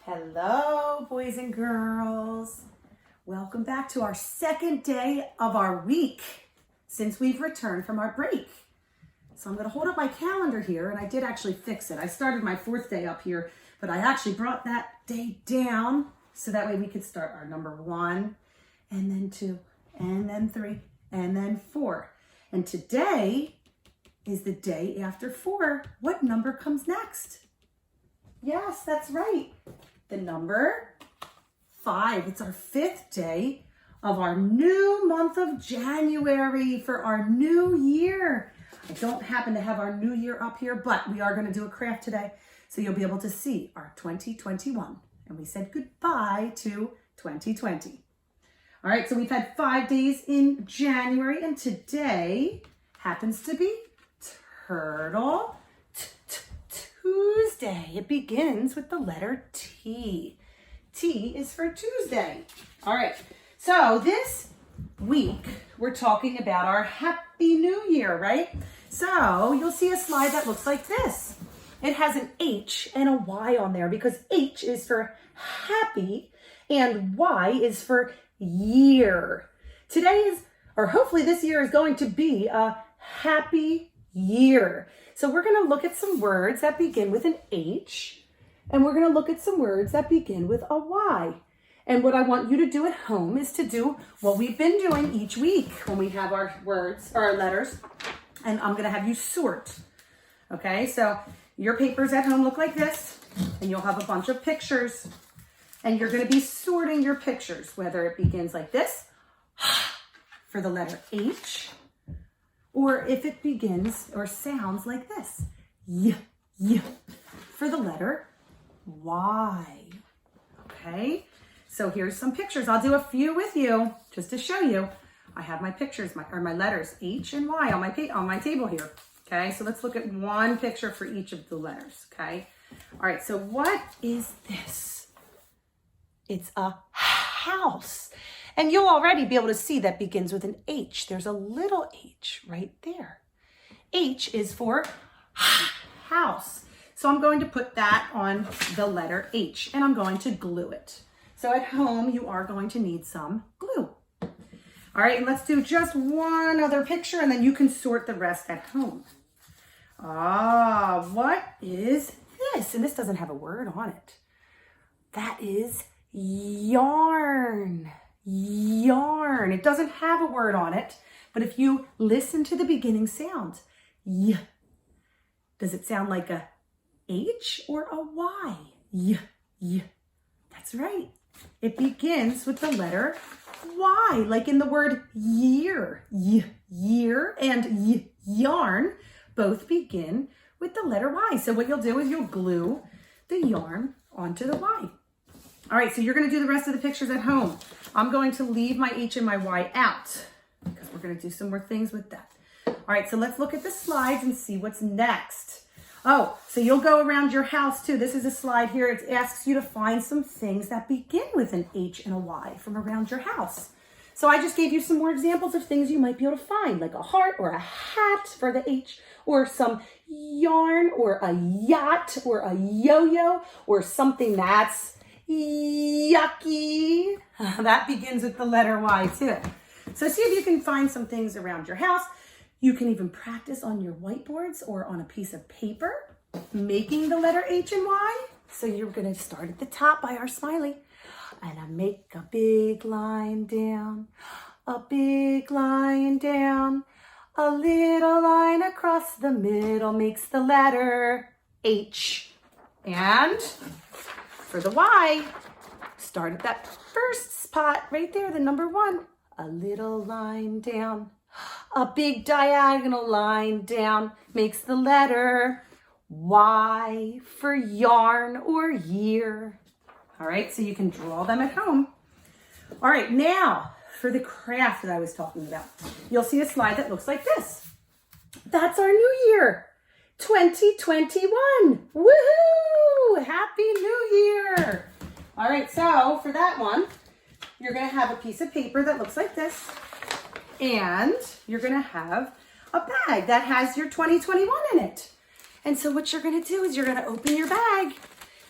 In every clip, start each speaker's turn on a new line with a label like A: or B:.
A: Hello, boys and girls. Welcome back to our second day of our week since we've returned from our break. So I'm going to hold up my calendar here, and I did actually fix it. I started my fourth day up here, but I actually brought that day down so that way we could start our number 1, and then 2, and then 3, and then 4. And today is the day after 4. What number comes next? Yes, that's right. The number 5. It's our 5th day of our new month of January for our new year. I don't happen to have our new year up here, but we are going to do a craft today, so you'll be able to see our 2021. And we said goodbye to 2020. All right, so we've had 5 days in January, and today happens to be Turtle Tuesday. It begins with the letter T. T is for Tuesday. All right, so this week we're talking about our Happy New Year, right? So you'll see a slide that looks like this. It has an H and a Y on there because H is for happy and Y is for year. Today is, or hopefully this year is going to be a happy year. So we're going to look at some words that begin with an H, and we're going to look at some words that begin with a Y. And what I want you to do at home is to do what we've been doing each week when we have our words or our letters, and I'm going to have you sort. Okay, so your papers at home look like this, and you'll have a bunch of pictures, and you're going to be sorting your pictures, whether it begins like this for the letter H, or if it begins or sounds like this, y, for the letter Y. Okay, so here's some pictures. I'll do a few with you just to show you. I have my pictures, my letters H and Y on my table here. Okay, so let's look at one picture for each of the letters. Okay, all right. So what is this? It's a house. And you'll already be able to see that begins with an H. There's a little H right there. H is for house. So I'm going to put that on the letter H, and I'm going to glue it. So at home, you are going to need some glue. All right, and let's do just one other picture, and then you can sort the rest at home. Ah, what is this? And this doesn't have a word on it. That is yarn. Yarn. It doesn't have a word on it, but if you listen to the beginning sound, y, does it sound like a H or a Y? Y. That's right. It begins with the letter Y, like in the word year. Year and yarn both begin with the letter Y. So what you'll do is you'll glue the yarn onto the Y. All right, so you're going to do the rest of the pictures at home. I'm going to leave my H and my Y out because we're going to do some more things with that. All right, so let's look at the slides and see what's next. Oh, so you'll go around your house too. This is a slide here. It asks you to find some things that begin with an H and a Y from around your house. So I just gave you some more examples of things you might be able to find, like a heart or a hat for the H, or some yarn or a yacht or a yo-yo or something that's yucky. That begins with the letter Y too. So see if you can find some things around your house. You can even practice on your whiteboards or on a piece of paper, making the letter H and Y. So you're going to start at the top by our smiley. And I make a big line down, a big line down, a little line across the middle makes the letter H. And for the Y, start at that first spot right there, the number 1. A little line down, a big diagonal line down makes the letter Y for yarn or year. All right, so you can draw them at home. All right, now for the craft that I was talking about. You'll see a slide that looks like this. That's our new year, 2021. Woohoo! Happy New Year! All right, so for that one, you're going to have a piece of paper that looks like this, and you're going to have a bag that has your 2021 in it. And so what you're going to do is you're going to open your bag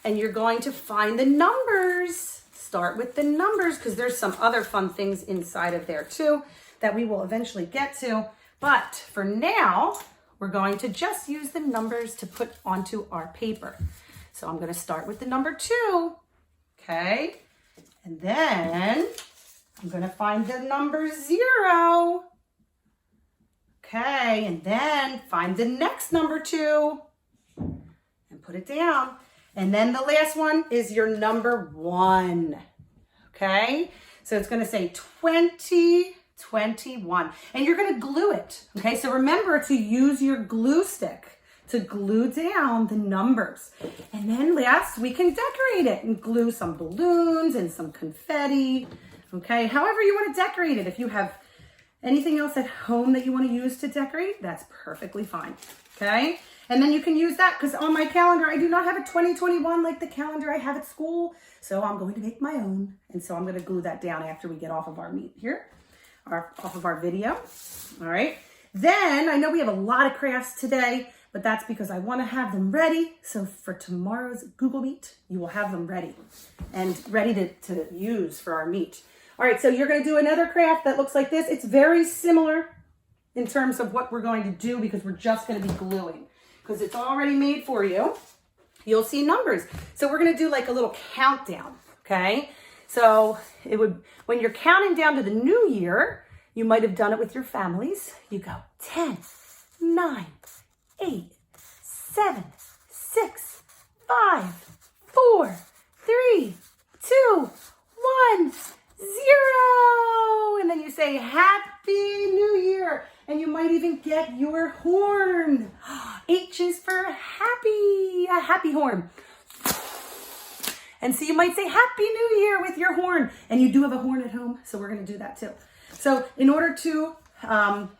A: and you're going to find the numbers. Start with the numbers because there's some other fun things inside of there too that we will eventually get to. But for now, we're going to just use the numbers to put onto our paper. So I'm going to start with the number 2, okay? And then I'm going to find the number 0. Okay, and then find the next number 2 and put it down. And then the last one is your number 1, okay? So it's going to say 2021, and you're going to glue it, okay? So remember to use your glue stick to glue down the numbers. And then last, we can decorate it and glue some balloons and some confetti, okay? However you want to decorate it. If you have anything else at home that you want to use to decorate, that's perfectly fine, okay? And then you can use that because on my calendar, I do not have a 2021 like the calendar I have at school. So I'm going to make my own. And so I'm going to glue that down after we get off of our meet here, off of our video. All right. Then I know we have a lot of crafts today, but that's because I want to have them ready. So for tomorrow's Google Meet, you will have them ready and ready to use for our meet. All right. So you're going to do another craft that looks like this. It's very similar in terms of what we're going to do because we're just going to be gluing. Because it's already made for you. You'll see numbers. So we're going to do like a little countdown, okay? So it would, when you're counting down to the new year, you might have done it with your families. You go 10, 9, 8, 7, 6, 5, 4, 3, 2, 1, 0. And then you say, Happy New Year. And you might even get your horn. H is for happy, a happy horn. And so you might say Happy New Year with your horn. And you do have a horn at home, so we're going to do that too. So in order to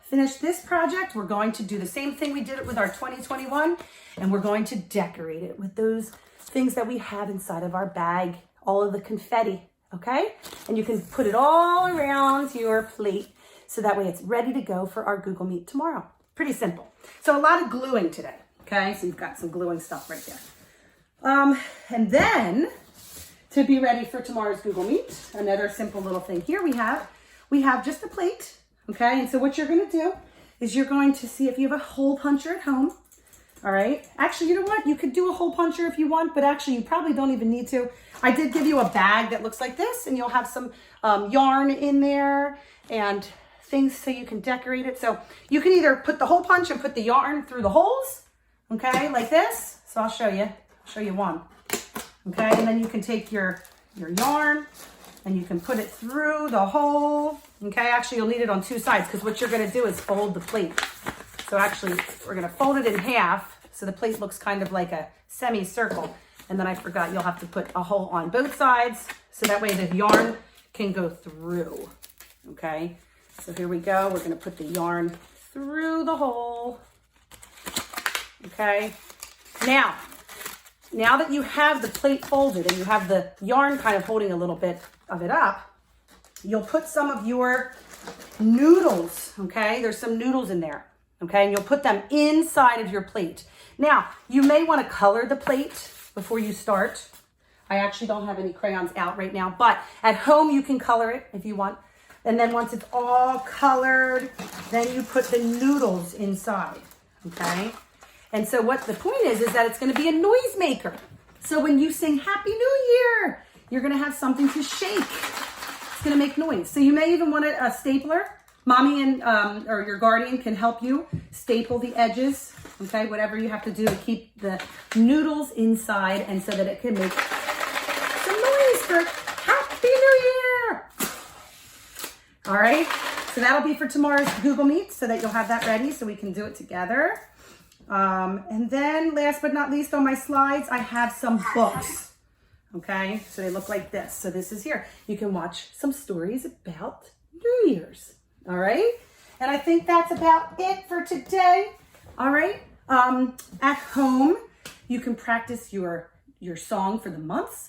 A: finish this project, we're going to do the same thing we did it with our 2021. And we're going to decorate it with those things that we have inside of our bag, all of the confetti, okay? And you can put it all around your plate. So that way it's ready to go for our Google Meet tomorrow. Pretty simple. So a lot of gluing today, okay? So you've got some gluing stuff right there. And then to be ready for tomorrow's Google Meet, another simple little thing here we have just a plate, okay? And so what you're gonna do is you're going to see if you have a hole puncher at home, all right? Actually, you know what? You could do a hole puncher if you want, but actually you probably don't even need to. I did give you a bag that looks like this, and you'll have some yarn in there and things so you can decorate it. So you can either put the hole punch and put the yarn through the holes, okay, like this. So I'll show you one, okay? And then you can take your yarn and you can put it through the hole, okay? Actually, you'll need it on 2 sides because what you're gonna do is fold the plate. So actually, we're gonna fold it in half so the plate looks kind of like a semicircle. And then I forgot, you'll have to put a hole on both sides so that way the yarn can go through, okay? So here we go. We're going to put the yarn through the hole. Okay. Now that you have the plate folded and you have the yarn kind of holding a little bit of it up, you'll put some of your noodles. Okay. There's some noodles in there. Okay. And you'll put them inside of your plate. Now, you may want to color the plate before you start. I actually don't have any crayons out right now, but at home you can color it if you want. And then once it's all colored, then you put the noodles inside, okay? And so what the point is that it's gonna be a noise maker. So when you sing Happy New Year, you're gonna have something to shake. It's gonna make noise. So you may even want a stapler. Mommy and or your guardian can help you staple the edges, okay? Whatever you have to do to keep the noodles inside and so that it can make some noise for Happy New Year. All right, so that'll be for tomorrow's Google Meet so that you'll have that ready so we can do it together. And then last but not least on my slides, I have some books, okay? So they look like this. So this is here. You can watch some stories about New Year's, all right? And I think that's about it for today, all right? At home, you can practice your song for the months.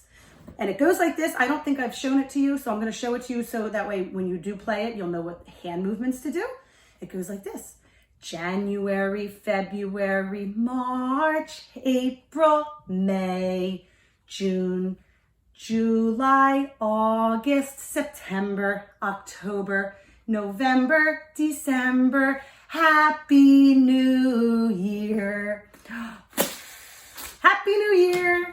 A: And it goes like this. I don't think I've shown it to you, so I'm going to show it to you so that way when you do play it, you'll know what hand movements to do. It goes like this. January, February, March, April, May, June, July, August, September, October, November, December. Happy New Year. Happy New Year.